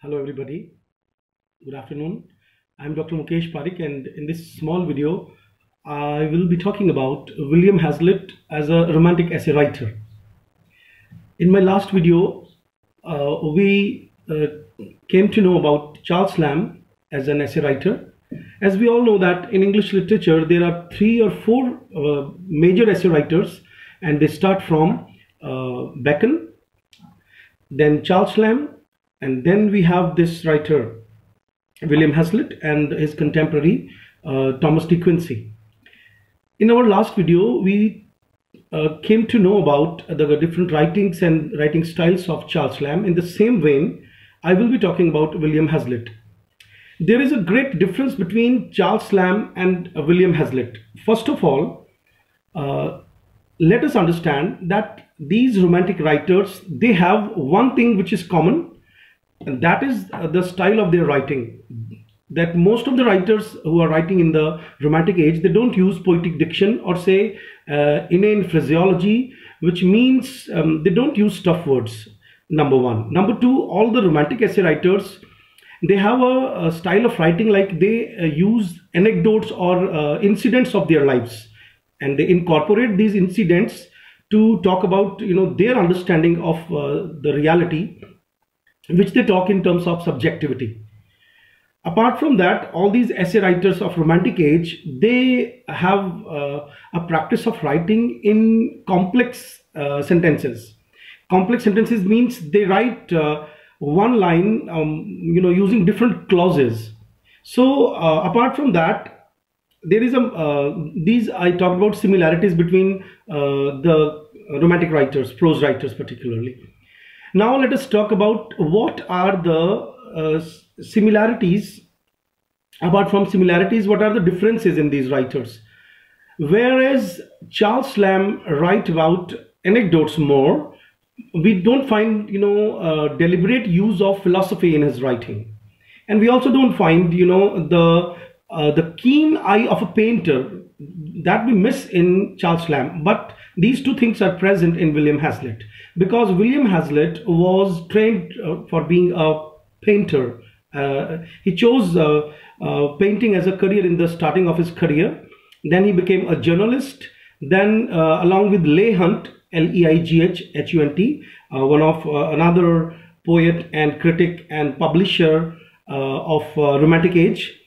Hello everybody, good afternoon. I'm Dr. Mukesh Parikh, and in this small video I will be talking about William Hazlitt as a romantic essay writer. In my last video we came to know about Charles Lamb as an essay writer. As we all know that in English literature there are three or four major essay writers, and they start from Bacon, then Charles Lamb, and then we have this writer William Hazlitt and his contemporary Thomas De Quincey. In our last video, we came to know about the different writings and writing styles of Charles Lamb. In the same vein, I will be talking about William Hazlitt. There is a great difference between Charles Lamb and William Hazlitt. First of all, let us understand that these romantic writers, they have one thing which is common, and that is the style of their writing. That most of the writers who are writing in the romantic age, they don't use poetic diction or say inane phraseology, which means they don't use stuff words, number one. Number two, all the romantic essay writers, they have a style of writing like they use anecdotes or incidents of their lives, and they incorporate these incidents to talk about their understanding of the reality, which they talk in terms of subjectivity. Apart from that, all these essay writers of romantic age, they have a practice of writing in complex sentences. Complex sentences means they write one line using different clauses. So apart from that, there is these I talked about similarities between the romantic writers, prose writers particularly. Now let us talk about what are the similarities. Apart from similarities, what are the differences in these writers? Whereas Charles Lamb write about anecdotes more, we don't find deliberate use of philosophy in his writing, and we also don't find the keen eye of a painter that we miss in Charles Lamb. But these two things are present in William Hazlitt, because William Hazlitt was trained for being a painter. He chose painting as a career in the starting of his career. Then he became a journalist. Then along with Leigh Hunt, Leighunt, one of another poet and critic and publisher of romantic age,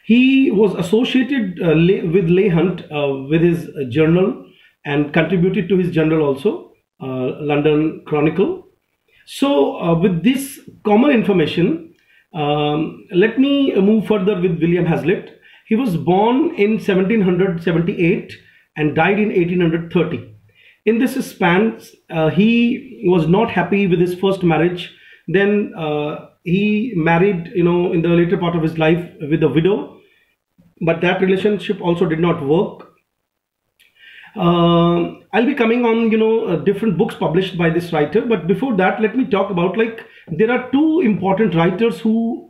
he was associated with Leigh Hunt with his journal, and contributed to his journal also, London Chronicle. So with this common information, let me move further with William Hazlitt. He was born in 1778 and died in 1830. In this span, he was not happy with his first marriage. Then he married, in the later part of his life with a widow, but that relationship also did not work. I'll be coming on different books published by this writer, but before that, let me talk about, there are two important writers who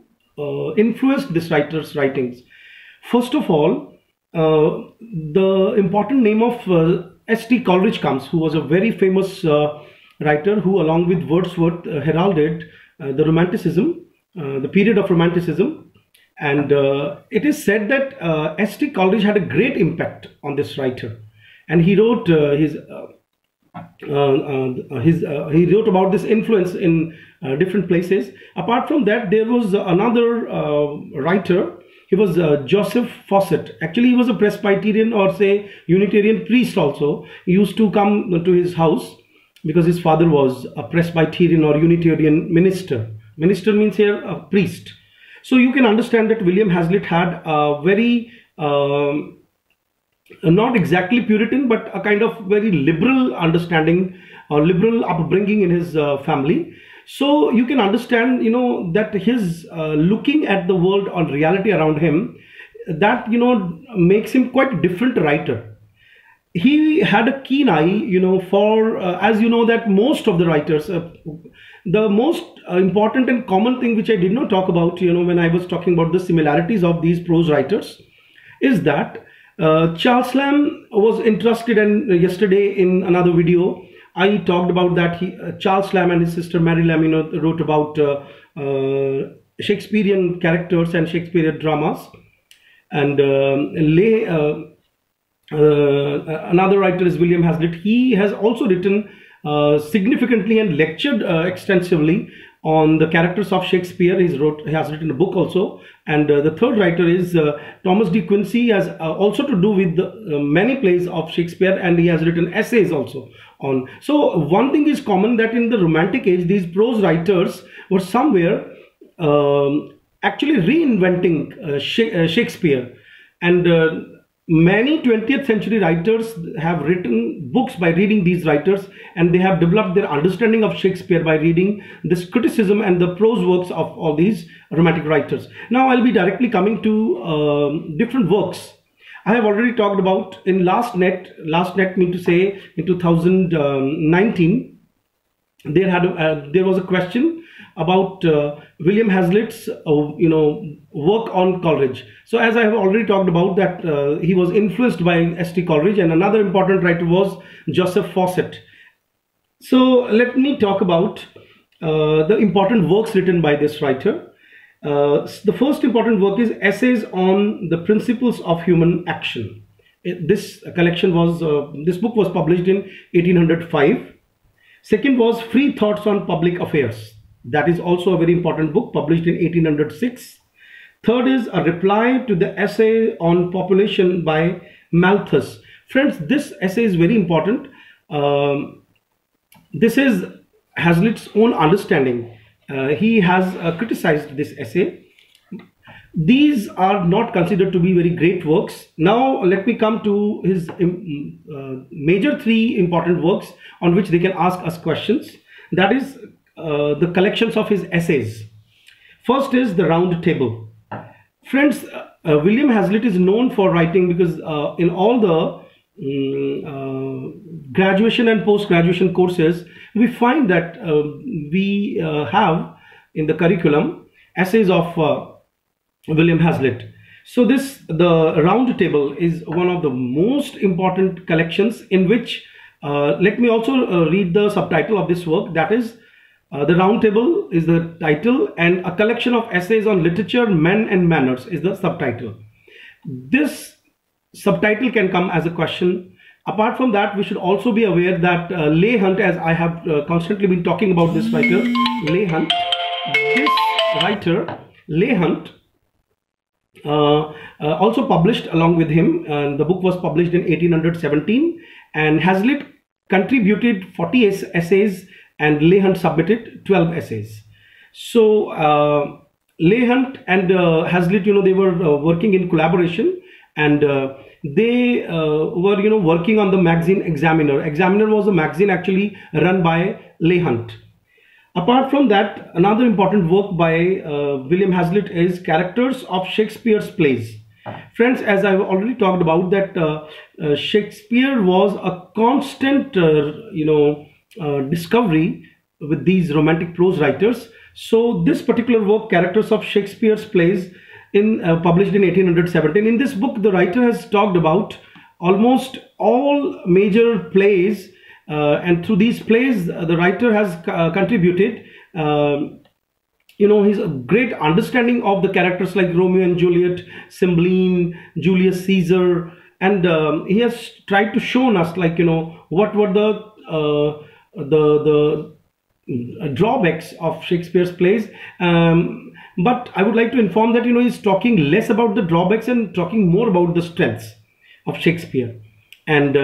influenced this writer's writings. First of all, the important name of S.T. Coleridge comes, who was a very famous writer who, along with Wordsworth, heralded the Romanticism, the period of Romanticism. And it is said that S.T. Coleridge had a great impact on this writer, and he wrote he wrote about this influence in different places. Apart from that, there was another writer. He was Joseph Fawcett. Actually, he was a Presbyterian or say Unitarian priest also. He used to come to his house because his father was a Presbyterian or Unitarian minister. Minister means here a priest. So you can understand that William Hazlitt had a very not exactly Puritan, but a kind of very liberal understanding or liberal upbringing in his family. So you can understand, that his looking at the world on reality around him, that makes him quite a different writer. He had a keen eye, for as you know that most of the writers, the most important and common thing which I did not talk about, when I was talking about the similarities of these prose writers, is that Charles Lamb was interested, and yesterday in another video I talked about that Charles Lamb and his sister Mary Lamb, wrote about Shakespearean characters and Shakespearean dramas. And another writer is William Hazlitt. He has also written significantly and lectured extensively on the characters of Shakespeare. He has written a book also. And the third writer is Thomas De Quincey. He has also to do with many plays of Shakespeare, and he has written essays also on. So one thing is common, that in the Romantic age, these prose writers were somewhere actually reinventing Shakespeare. And many 20th century writers have written books by reading these writers, and they have developed their understanding of Shakespeare by reading this criticism and the prose works of all these Romantic writers. Now I'll be directly coming to different works. I have already talked about in last net mean to say in 2019, there was a question about William Hazlitt's work on Coleridge. So as I have already talked about that, he was influenced by S.T. Coleridge, and another important writer was Joseph Fawcett. So let me talk about the important works written by this writer. The first important work is Essays on the Principles of Human Action. This book was published in 1805. Second was Free Thoughts on Public Affairs. That is also a very important book, published in 1806. Third is a reply to the essay on population by Malthus. Friends, this essay is very important. This is Hazlitt's own understanding. He has criticized this essay. These are not considered to be very great works. Now let me come to his major three important works on which they can ask us questions. That is the collections of his essays. First is the Round Table. Friends, William Hazlitt is known for writing, because in all the graduation and post-graduation courses, we find that we have in the curriculum essays of William Hazlitt. So the Round Table is one of the most important collections, in which let me also read the subtitle of this work. That is, The Round Table is the title, and A Collection of Essays on Literature, Men and Manners is the subtitle. This subtitle can come as a question. Apart from that, we should also be aware that Leigh Hunt, as I have constantly been talking about this writer, Leigh Hunt, also published along with him, and the book was published in 1817, and Hazlitt contributed 40 essays and Leigh Hunt submitted 12 essays. So Leigh Hunt and Hazlitt, they were working in collaboration, and they were working on the magazine Examiner. Examiner was a magazine actually run by Leigh Hunt. Apart from that, another important work by William Hazlitt is Characters of Shakespeare's Plays. Friends, as I've already talked about, that Shakespeare was a constant discovery with these Romantic prose writers. So this particular work, Characters of Shakespeare's Plays, published in 1817. In this book, the writer has talked about almost all major plays, and through these plays, the writer has contributed his great understanding of the characters like Romeo and Juliet, Cymbeline, Julius Caesar, and he has tried to show us what were the drawbacks of Shakespeare's plays. But I would like to inform that he's talking less about the drawbacks and talking more about the strengths of Shakespeare. And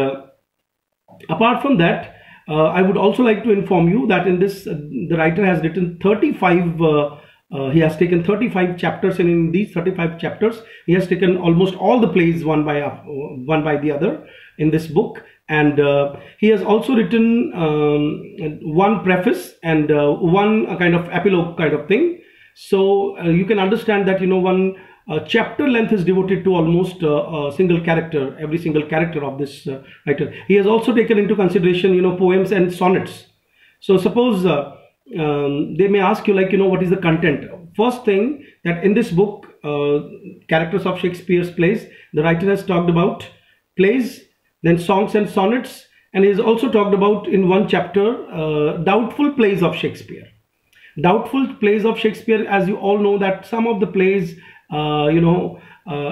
apart from that, I would also like to inform you that in this, the writer has written 35, he has taken 35 chapters, and in these 35 chapters, he has taken almost all the plays one by the other in this book. And he has also written one preface and one kind of epilogue kind of thing. So you can understand that one chapter length is devoted to almost a single character, every single character of this writer. He has also taken into consideration poems and sonnets. So suppose they may ask you what is the content. First thing, that in this book, Characters of Shakespeare's Plays, the writer has talked about plays, then songs and sonnets, and he has also talked about in one chapter doubtful plays of Shakespeare. Doubtful plays of Shakespeare, as you all know, that some of the plays,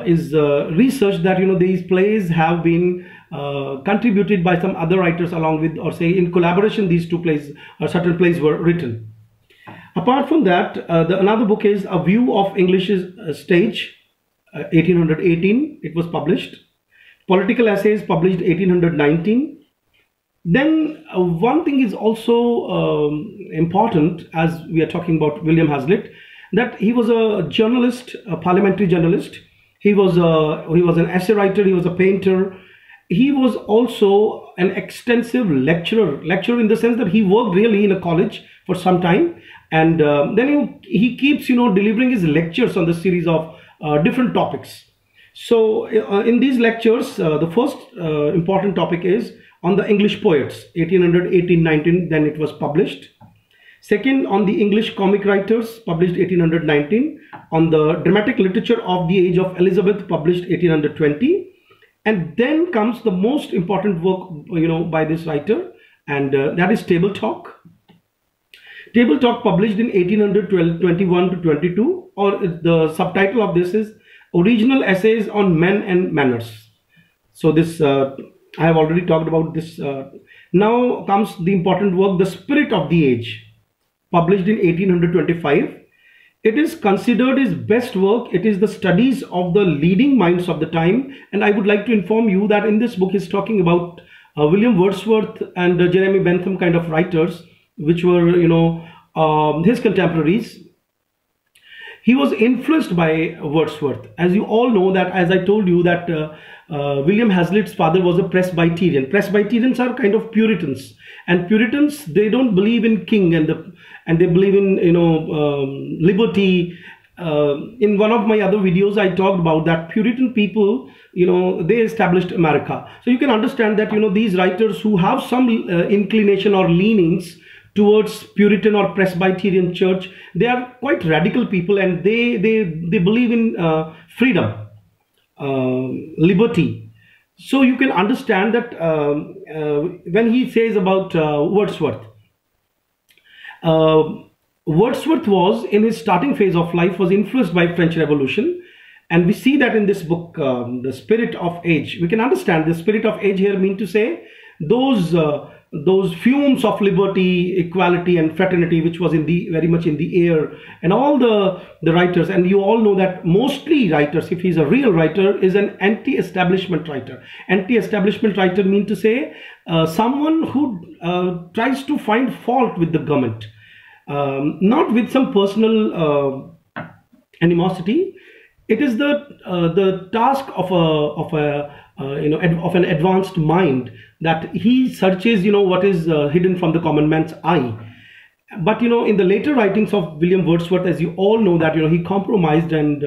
is research that these plays have been contributed by some other writers along with, or say in collaboration, these two plays or certain plays were written. Apart from that, another book is A View of English's Stage, 1818. It was published. Political Essays, published 1819. Then one thing is also important, as we are talking about William Hazlitt, that he was a journalist, a parliamentary journalist. He was an essay writer. He was a painter. He was also an extensive lecturer in the sense that he worked really in a college for some time, and then he keeps delivering his lectures on the series of different topics. So in these lectures, the first important topic is on the English poets, 1800, 1819, then it was published. Second, on the English comic writers, published 1819. On the dramatic literature of the age of Elizabeth, published 1820. And then comes the most important work, by this writer, and that is Table Talk. Table Talk, published in 1821 to 22, or the subtitle of this is Original Essays on Men and Manners. So this, I have already talked about this. Now comes the important work, The Spirit of the Age, published in 1825. It is considered his best work. It is the studies of the leading minds of the time. And I would like to inform you that in this book he's talking about William Wordsworth and Jeremy Bentham kind of writers, which were, his contemporaries. He was influenced by Wordsworth. As you all know, that as I told you that William Hazlitt's father was a Presbyterian. Presbyterians are kind of Puritans, and Puritans, they don't believe in king, and they believe in liberty. In one of my other videos, I talked about that Puritan people, they established America. So you can understand that these writers who have some inclination or leanings towards Puritan or Presbyterian church, they are quite radical people, and they believe in freedom, liberty. So you can understand that when he says about Wordsworth, Wordsworth was, in his starting phase of life, was influenced by French Revolution, and we see that in this book, The Spirit of Age. We can understand the spirit of age here mean to say those fumes of liberty, equality, and fraternity, which was very much in the air, and all the writers. And you all know that mostly writers, if he's a real writer, is an anti-establishment writer. Anti-establishment writer mean to say someone who tries to find fault with the government, not with some personal animosity. It is the task of an advanced mind, that he searches what is hidden from the common man's eye. But in the later writings of William Wordsworth, as you all know, that he compromised, and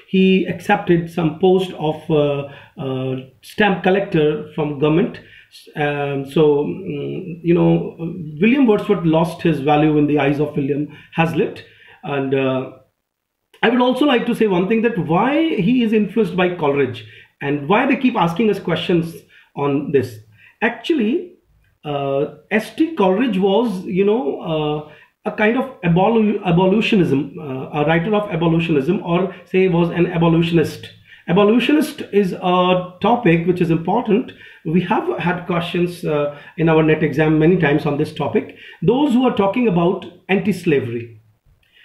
he accepted some post of stamp collector from government. William Wordsworth lost his value in the eyes of William Hazlitt. And I would also like to say one thing, that why he is influenced by Coleridge, and why they keep asking us questions on this. Actually, S.T. Coleridge was, a kind of abolitionism, a writer of abolitionism, or say was an abolitionist. Abolitionist is a topic which is important. We have had questions in our NET exam many times on this topic. Those who are talking about anti-slavery.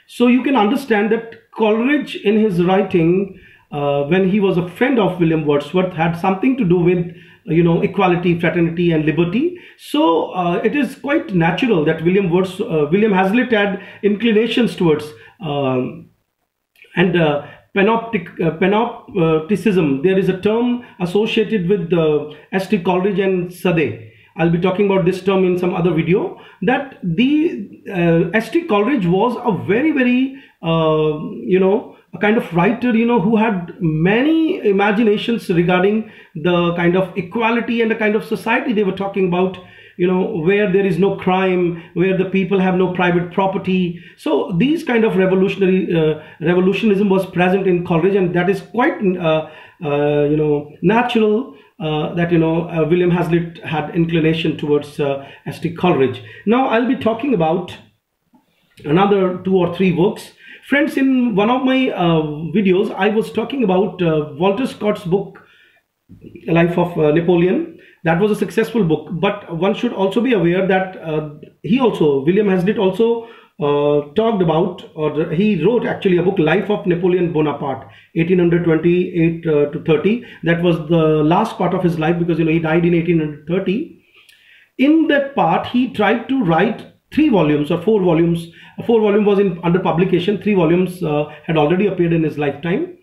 So you can understand that Coleridge, in his writing, when he was a friend of William Wordsworth, had something to do with equality, fraternity, and liberty. So it is quite natural that William Hazlitt had inclinations towards panopticism. There is a term associated with S.T. Coleridge and Sade. I'll be talking about this term in some other video. That the S.T. Coleridge was a very, very a kind of writer, who had many imaginations regarding the kind of equality and the kind of society they were talking about, where there is no crime, where the people have no private property. So these kind of revolutionism was present in Coleridge, and that is quite, natural that, William Hazlitt had inclination towards S.T. Coleridge. Now I'll be talking about another 2 or 3 works. Friends, in one of my videos, I was talking about Walter Scott's book, Life of Napoleon. That was a successful book, but one should also be aware that William Hazlitt also talked about, or he wrote actually a book, Life of Napoleon Bonaparte, 1828 to 30. That was the last part of his life, because he died in 1830. In that part, he tried to write 3 volumes or 4 volumes. A 4 volume was under publication. 3 volumes had already appeared in his lifetime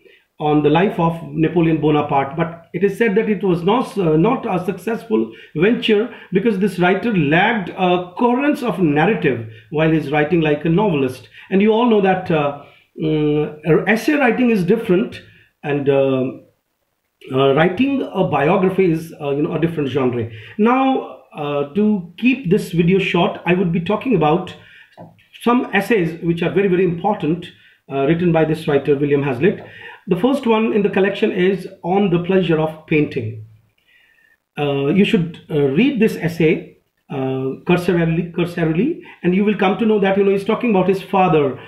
on the life of Napoleon Bonaparte. But it is said that it was not a successful venture, because this writer lacked a coherence of narrative while he's writing like a novelist. And you all know that essay writing is different, and writing a biography is a different genre. Now, to keep this video short, I would be talking about some essays which are very, very important, written by this writer William Hazlitt. The first one in the collection is On the Pleasure of Painting. You should read this essay cursorily, and you will come to know that he's talking about his father,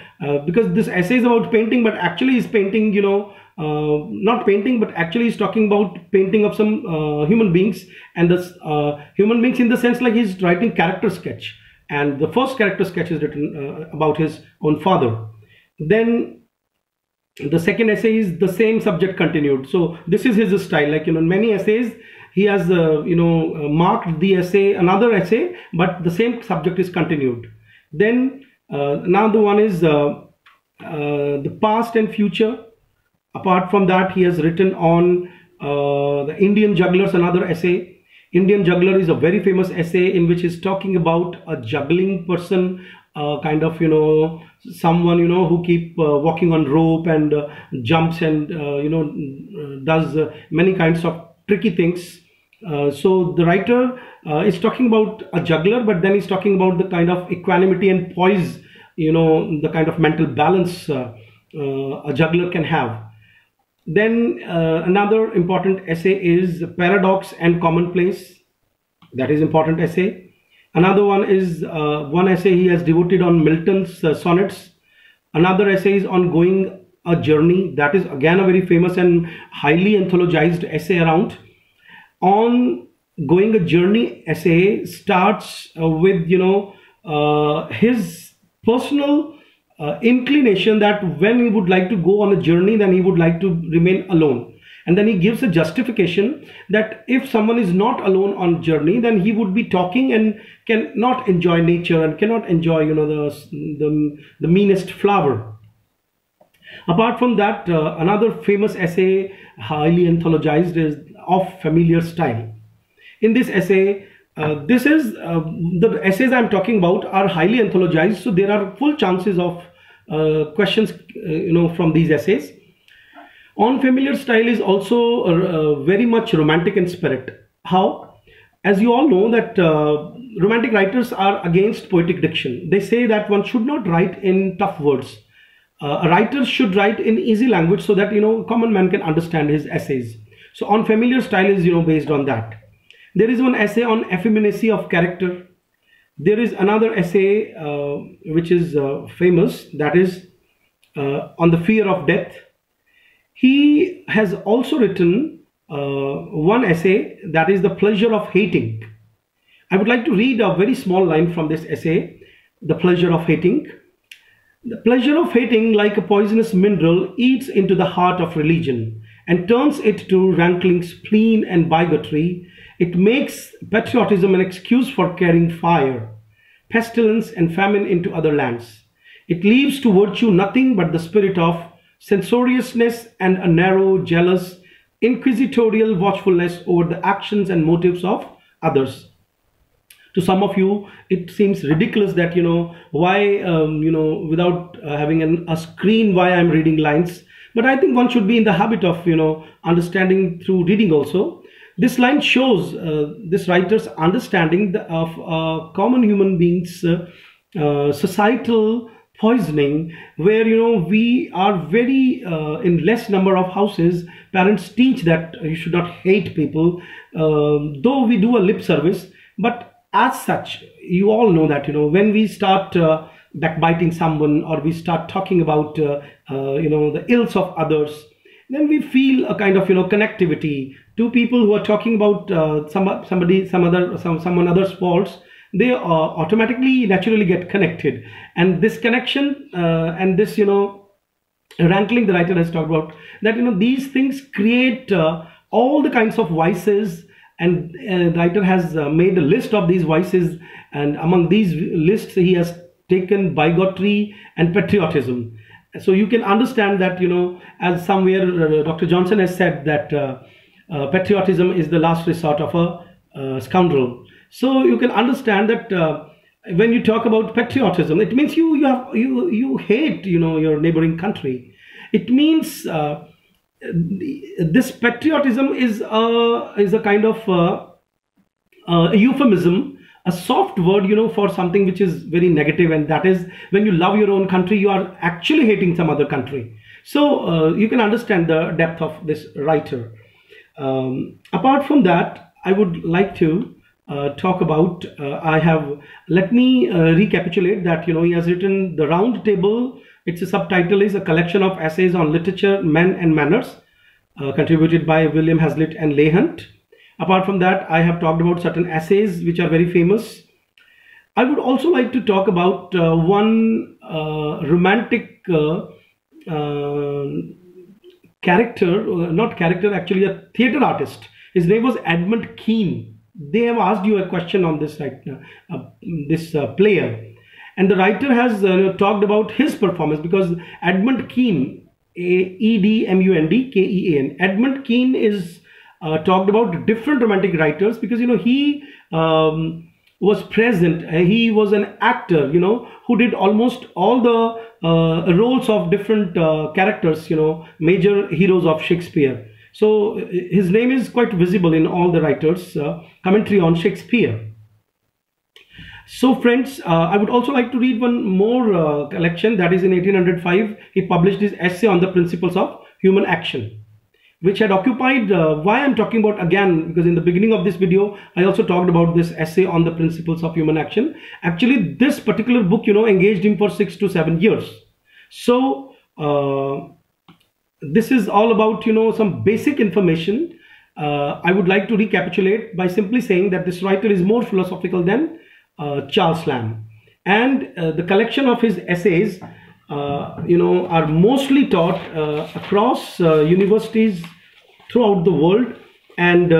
because this essay is about painting, but actually he's painting, not painting, but actually he's talking about painting of some human beings, and this human beings in the sense like he's writing character sketch, and the first character sketch is written about his own father. Then the second essay is the same subject continued. So this is his style. Like in many essays, he has marked the essay, another essay, but the same subject is continued. Then another one is the past and future. Apart from that, he has written on the Indian Jugglers, another essay. Indian Juggler is a very famous essay in which he's talking about a juggling person, kind of someone who keep walking on rope and jumps and does many kinds of tricky things. So the writer is talking about a juggler, but then he's talking about the kind of equanimity and poise, the kind of mental balance a juggler can have. Then another important essay is Paradox and Commonplace. That is important essay. Another one is one essay he has devoted on Milton's sonnets. Another essay is on Going a Journey. That is again a very famous and highly anthologized essay around. On Going a Journey essay starts with his personal inclination that when he would like to go on a journey, then he would like to remain alone. And then he gives a justification that if someone is not alone on journey, then he would be talking and cannot enjoy nature and cannot enjoy the meanest flower. Apart from that, another famous essay, highly anthologized, is Of Familiar Style. In this essay, the essays I'm talking about are highly anthologized, so there are full chances of questions from these essays. On Familiar Style is also very much romantic in spirit. How? As you all know that romantic writers are against poetic diction. They say that one should not write in tough words. A writer should write in easy language so that common man can understand his essays. So On Familiar Style is based on that. There is one essay on effeminacy of character. There is another essay which is famous, that is on the fear of death. He has also written one essay, that is The Pleasure of Hating. I would like to read a very small line from this essay, The Pleasure of Hating. The pleasure of hating, like a poisonous mineral, eats into the heart of religion and turns it to rankling spleen and bigotry. It makes patriotism an excuse for carrying fire, pestilence and famine into other lands. It leaves to virtue nothing but the spirit of censoriousness and a narrow, jealous, inquisitorial watchfulness over the actions and motives of others. To some of you, it seems ridiculous that, why, without having a screen, why I'm reading lines. But I think one should be in the habit of, understanding through reading also. This line shows this writer's understanding of common human beings' societal poisoning, where we are very in less number of houses. Parents teach that you should not hate people, though we do a lip service. But as such, you all know that when we start backbiting someone, or we start talking about the ills of others, then we feel a kind of connectivity to people who are talking about someone other's faults. They automatically naturally get connected, and this connection and this rankling, the writer has talked about that these things create all the kinds of vices, and the writer has made a list of these vices, and among these lists he has taken bigotry and patriotism. So you can understand that as somewhere Dr. Johnson has said that patriotism is the last resort of a scoundrel. So you can understand that when you talk about patriotism, it means you hate your neighboring country. It means this patriotism is a kind of a euphemism, a soft word for something which is very negative, and that is when you love your own country, you are actually hating some other country. So you can understand the depth of this writer. Apart from that, I would like to talk about let me recapitulate that he has written The Round Table. Its subtitle is A Collection of Essays on Literature, Men and Manners, contributed by William Hazlitt and Leigh Hunt. Apart from that, I have talked about certain essays which are very famous. I would also like to talk about one romantic actually a theatre artist. His name was Edmund Kean. They have asked you a question on this player, and the writer has talked about his performance, because Edmund Kean, Edmund Kean, Edmund Kean is talked about different romantic writers, because he was present. He was an actor who did almost all the roles of different characters, major heroes of Shakespeare. So his name is quite visible in all the writers' commentary on Shakespeare. So friends, I would also like to read one more collection. That is, in 1805, he published his essay on the principles of human action, which had occupied, why I'm talking about again, because in the beginning of this video, I also talked about this essay on the principles of human action. Actually, this particular book, engaged him for 6 to 7 years. So, this is all about, some basic information. I would like to recapitulate by simply saying that this writer is more philosophical than Charles Lamb. And the collection of his essays are mostly taught across universities throughout the world, and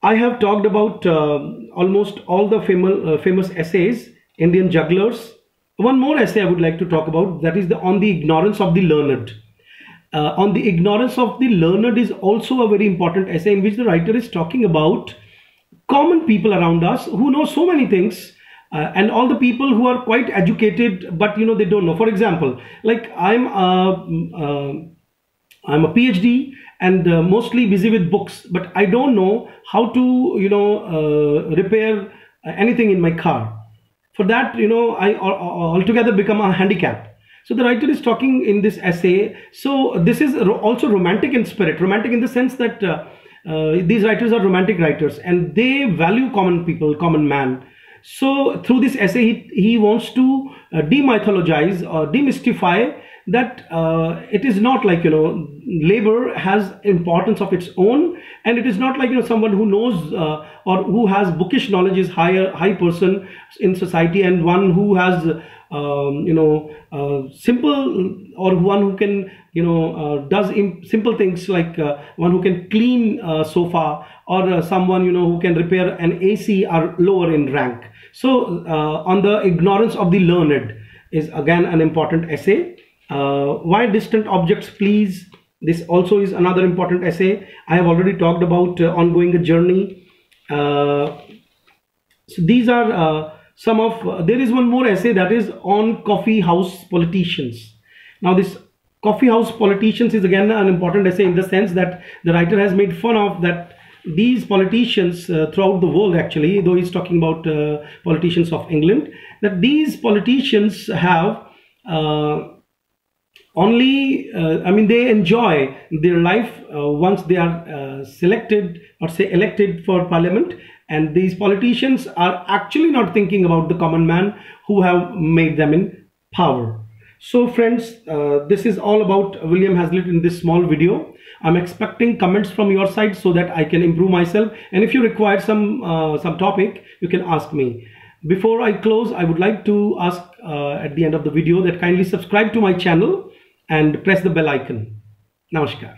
I have talked about almost all the famous essays. Indian Jugglers. One more essay I would like to talk about, that is on the ignorance of the learned. On the ignorance of the learned is also a very important essay, in which the writer is talking about common people around us who know so many things, and all the people who are quite educated, but they don't know. For example, like I'm a PhD and mostly busy with books, but I don't know how to repair anything in my car. For that, I altogether become a handicap. So the writer is talking in this essay. So this is also romantic in spirit, romantic in the sense that these writers are romantic writers, and they value common people, common man. So through this essay, he wants to demythologize or demystify that it is not like labor has importance of its own, and it is not like someone who knows or who has bookish knowledge is high person in society, and one who has simple, or one who can does simple things, like one who can clean a sofa, or someone who can repair an AC, are lower in rank. So on the ignorance of the learned is again an important essay. Why distant objects please? This also is another important essay. I have already talked about ongoing a journey. So these are some of. There is one more essay that is on coffee house politicians. Now this coffee house politicians is again an important essay, in the sense that the writer has made fun of that these politicians throughout the world, actually, though he's talking about politicians of England, that these politicians have only I mean, they enjoy their life once they are selected or say elected for parliament, and these politicians are actually not thinking about the common man who have made them in power. So friends, this is all about William Hazlitt in this small video. I'm expecting comments from your side so that I can improve myself, and if you require some topic, you can ask me. Before I close, I would like to ask at the end of the video that kindly subscribe to my channel and press the bell icon. Namaskar.